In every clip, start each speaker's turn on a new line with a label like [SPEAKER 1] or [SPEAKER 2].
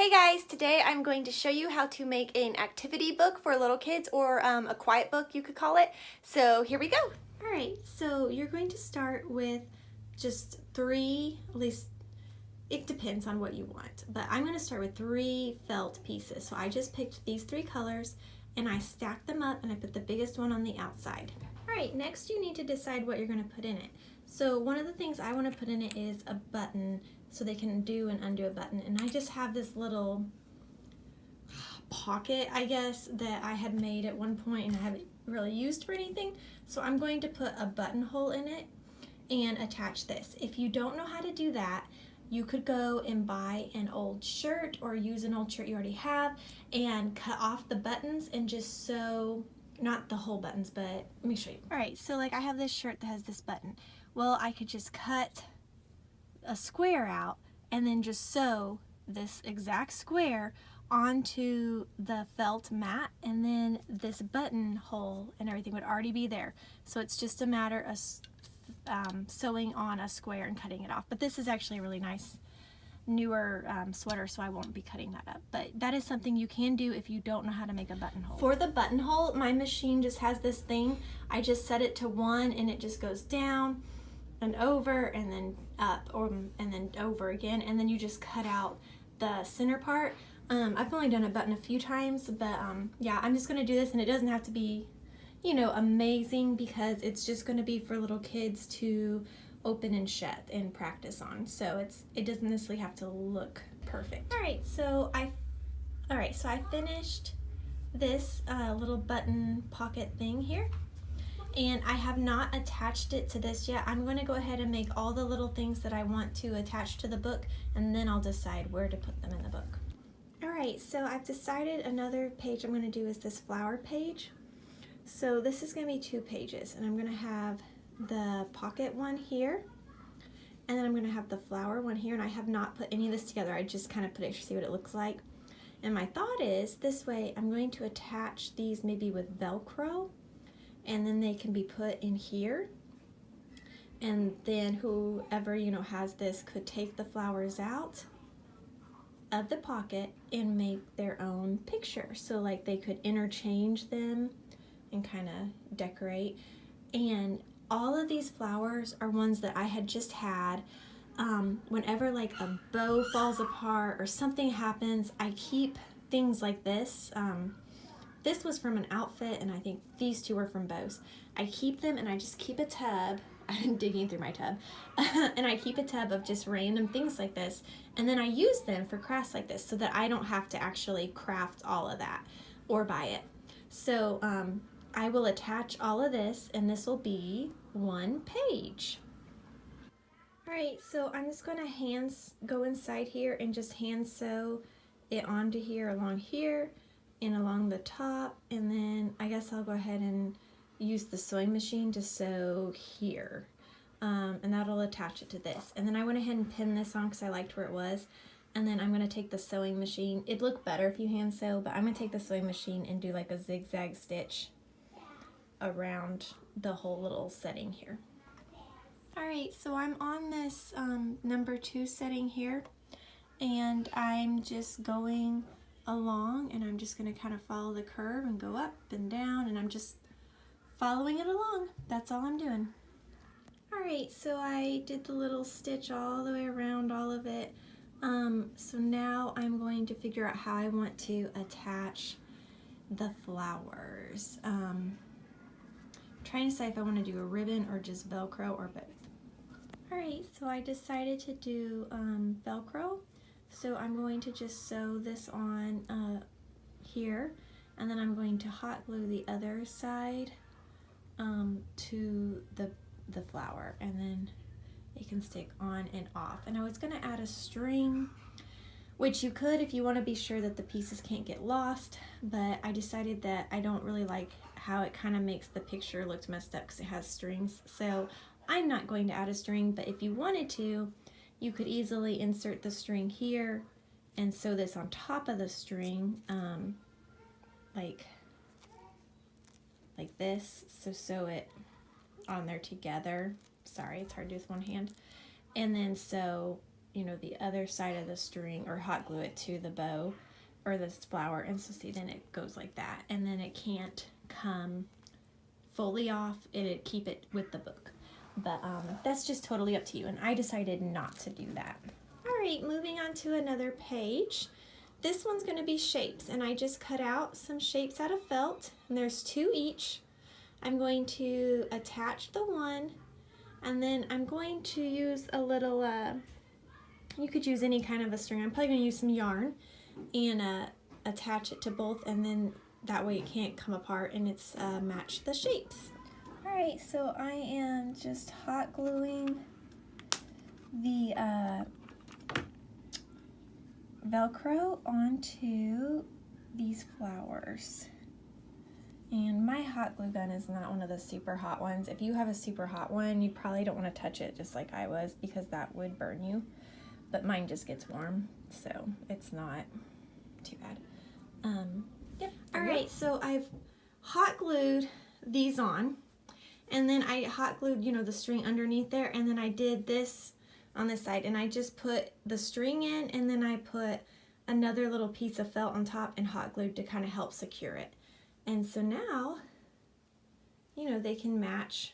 [SPEAKER 1] Hey guys, today I'm going to show you how to make an activity book for little kids, or a quiet book you could call it. So here we go. Alright, so you're going to start with just three, at least it depends on what you want, but I'm going to start with 3 felt pieces. So I just picked these 3 colors and I stacked them up and I put the biggest one on the outside. Alright, next you need to decide what you're going to put in it. So one of the things I want to put in it is a button, so they can do and undo a button. And I just have this little pocket, I guess, that I had made at one point and I haven't really used for anything. So I'm going to put a buttonhole in it and attach this. If you don't know how to do that, you could go and buy an old shirt or use an old shirt you already have and cut off the buttons and just sew, not the whole buttons, but let me show you. Alright, so like I have this shirt that has this button. Well, I could just cut a square out and then just sew this exact square onto the felt mat, and then this buttonhole and everything would already be there. So it's just a matter of sewing on a square and cutting it off. But this is actually a really nice newer sweater, so I won't be cutting that up. But that is something you can do if you don't know how to make a buttonhole. For the buttonhole, my machine just has this thing. I just set it to 1 and it just goes down and over and then up, and then over again, and then you just cut out the center part. I've only done a button a few times, but yeah, I'm just going to do this, and it doesn't have to be, you know, amazing, because it's just going to be for little kids to open and shut and practice on. So it doesn't necessarily have to look perfect. Alright, so I finished this little button pocket thing here. And I have not attached it to this yet. I'm going to go ahead and make all the little things that I want to attach to the book, and then I'll decide where to put them in the book. Alright, so I've decided another page I'm going to do is this flower page. So this is going to be 2 pages, and I'm going to have the pocket one here, and then I'm going to have the flower one here, and I have not put any of this together. I just kind of put it to see what it looks like. And my thought is, this way I'm going to attach these maybe with Velcro, and then they can be put in here, and then whoever, you know, has this could take the flowers out of the pocket and make their own picture. So like they could interchange them and kind of decorate. And all of these flowers are ones that I had just had. Whenever like a bow falls apart or something happens, I keep things like this. This was from an outfit, and I think these 2 were from bows. I keep them, and I just keep a tub. I'm digging through my tub. And I keep a tub of just random things like this, and then I use them for crafts like this, so that I don't have to actually craft all of that or buy it. So I will attach all of this, and this will be 1 page. Alright, so I'm just going to go inside here and just hand sew it onto here, along here, and along the top, and then I guess I'll go ahead and use the sewing machine to sew here, and that'll attach it to this. And then I went ahead and pinned this on because I liked where it was, and then I'm going to take the sewing machine. It'd look better if you hand sew, but I'm going to take the sewing machine and do like a zigzag stitch around the whole little setting here. Alright, so I'm on this number 2 setting here, and I'm just going along, and I'm just going to kind of follow the curve and go up and down, and I'm just following it along. That's all I'm doing. Alright, so I did the little stitch all the way around all of it. So now I'm going to figure out how I want to attach the flowers. Trying to decide if I want to do a ribbon or just Velcro or both. Alright, so I decided to do Velcro. So I'm going to just sew this on here, and then I'm going to hot glue the other side to the flower, and then it can stick on and off. And I was going to add a string, which you could if you want to be sure that the pieces can't get lost, but I decided that I don't really like how it kind of makes the picture look messed up because it has strings. So I'm not going to add a string, but if you wanted to, you could easily insert the string here and sew this on top of the string, like this. So sew it on there together. Sorry, it's hard to do with one hand. And then sew you know, the other side of the string or hot glue it to the bow or this flower. And so see, then it goes like that, and then it can't come fully off. It'd keep it with the book. But that's just totally up to you, and I decided not to do that. All right, moving on to another page. This one's going to be shapes, and I just cut out some shapes out of felt, and there's 2 each. I'm going to attach the one, and then I'm going to use a little, you could use any kind of a string. I'm probably going to use some yarn and attach it to both, and then that way it can't come apart, and it's match the shapes. All right, so I am just hot gluing the Velcro onto these flowers. And my hot glue gun is not one of the super hot ones. If you have a super hot one, you probably don't want to touch it just like I was, because that would burn you. But mine just gets warm, so it's not too bad. Yep. All right, so I've hot glued these on, and then I hot glued, you know, the string underneath there, and then I did this on this side, and I just put the string in, and then I put another little piece of felt on top and hot glued to kind of help secure it. And so now, you know, they can match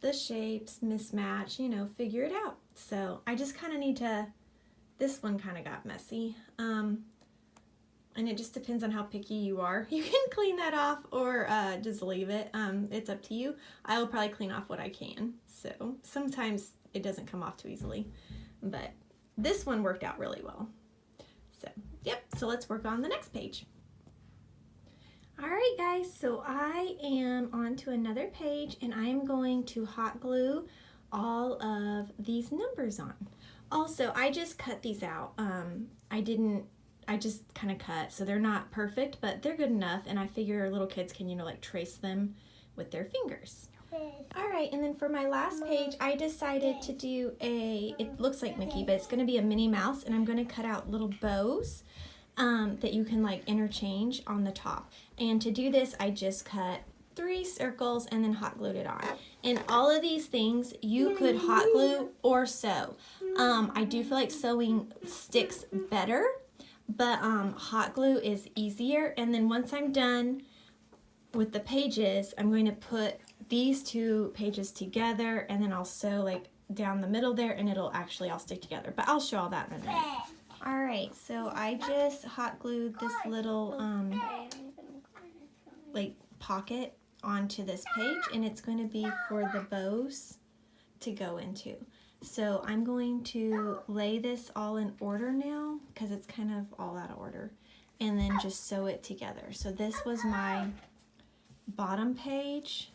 [SPEAKER 1] the shapes, mismatch, you know, figure it out. So I just kind of need to, this one kind of got messy. And it just depends on how picky you are. You can clean that off or just leave it. It's up to you. I will probably clean off what I can. So sometimes it doesn't come off too easily, but this one worked out really well. So, yep, so let's work on the next page. All right, guys, so I am on to another page, and I'm going to hot glue all of these numbers on. Also, I just cut these out. I just kind of cut, so they're not perfect, but they're good enough, and I figure little kids can, you know, like trace them with their fingers. All right, and then for my last page, I decided to do it looks like Mickey, but it's going to be a Minnie Mouse, and I'm going to cut out little bows that you can like interchange on the top. And to do this, I just cut 3 circles and then hot glued it on. And all of these things you could hot glue or sew. I do feel like sewing sticks better, but hot glue is easier. And then once I'm done with the pages, I'm going to put these 2 pages together, and then I'll sew like down the middle there, and it'll actually all stick together. But I'll show all that in a minute. All right, so I just hot glued this little like pocket onto this page, and it's going to be for the bows to go into. So I'm going to lay this all in order now, because it's kind of all out of order, and then just sew it together. So this was my bottom page,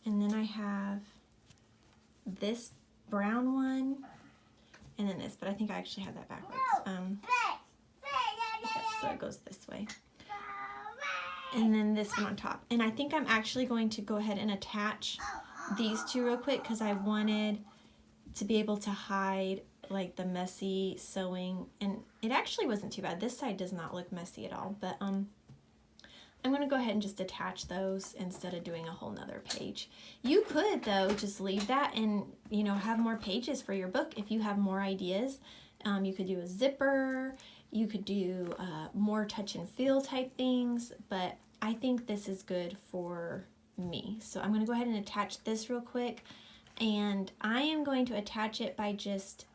[SPEAKER 1] and then I have this brown one, and then this, but I think I actually have that backwards. Yes, so it goes this way. And then this one on top. And I think I'm actually going to go ahead and attach these 2 real quick, because I wanted to be able to hide like the messy sewing, and it actually wasn't too bad. This side does not look messy at all, but I'm going to go ahead and just attach those instead of doing a whole nother page. You could, though, just leave that and, you know, have more pages for your book if you have more ideas. You could do a zipper, you could do more touch and feel type things, but I think this is good for me. So I'm going to go ahead and attach this real quick, and I am going to attach it by just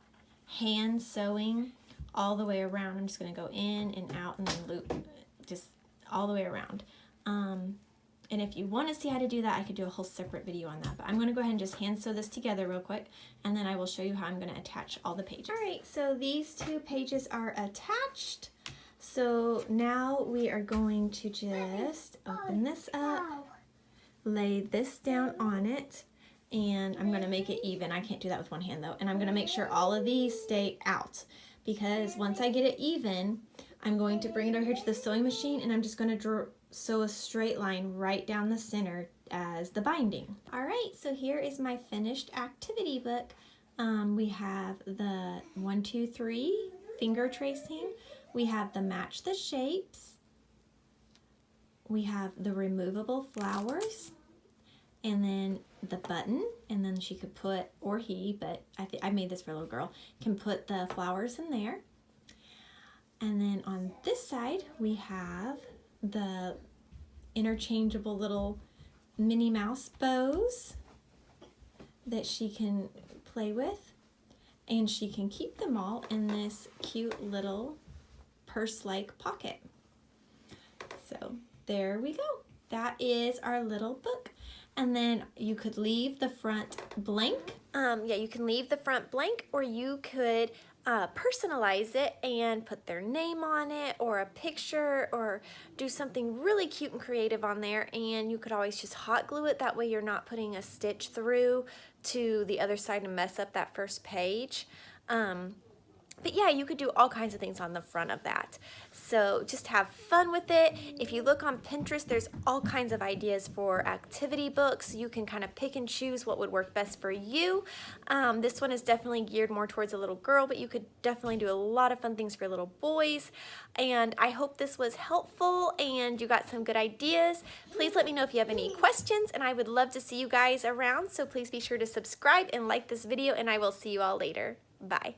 [SPEAKER 1] hand sewing all the way around. I'm just going to go in and out and then loop just all the way around. And if you want to see how to do that, I could do a whole separate video on that, but I'm going to go ahead and just hand sew this together real quick, and then I will show you how I'm going to attach all the pages. All right, so these 2 pages are attached. So now we are going to just open this up, lay this down on it, and I'm going to make it even. I can't do that with one hand though. And I'm going to make sure all of these stay out, because once I get it even, I'm going to bring it over here to the sewing machine, and I'm just going to sew a straight line right down the center as the binding. All right, so here is my finished activity book. We have the 1, 2, 3 finger tracing. We have the match the shapes. We have the removable flowers, and then the button and then she could put, or he, but I made this for a little girl, can put the flowers in there. And then on this side, we have the interchangeable little Minnie Mouse bows that she can play with. And she can keep them all in this cute little purse-like pocket. So there we go. That is our little book. And then you could leave the front blank. Yeah, you can leave the front blank, or you could personalize it and put their name on it, or a picture, or do something really cute and creative on there. And you could always just hot glue it. That way you're not putting a stitch through to the other side and mess up that first page. But yeah, you could do all kinds of things on the front of that. So just have fun with it. If you look on Pinterest, there's all kinds of ideas for activity books. You can kind of pick and choose what would work best for you. This one is definitely geared more towards a little girl, but you could definitely do a lot of fun things for little boys. And I hope this was helpful and you got some good ideas. Please let me know if you have any questions, and I would love to see you guys around. So please be sure to subscribe and like this video, and I will see you all later. Bye.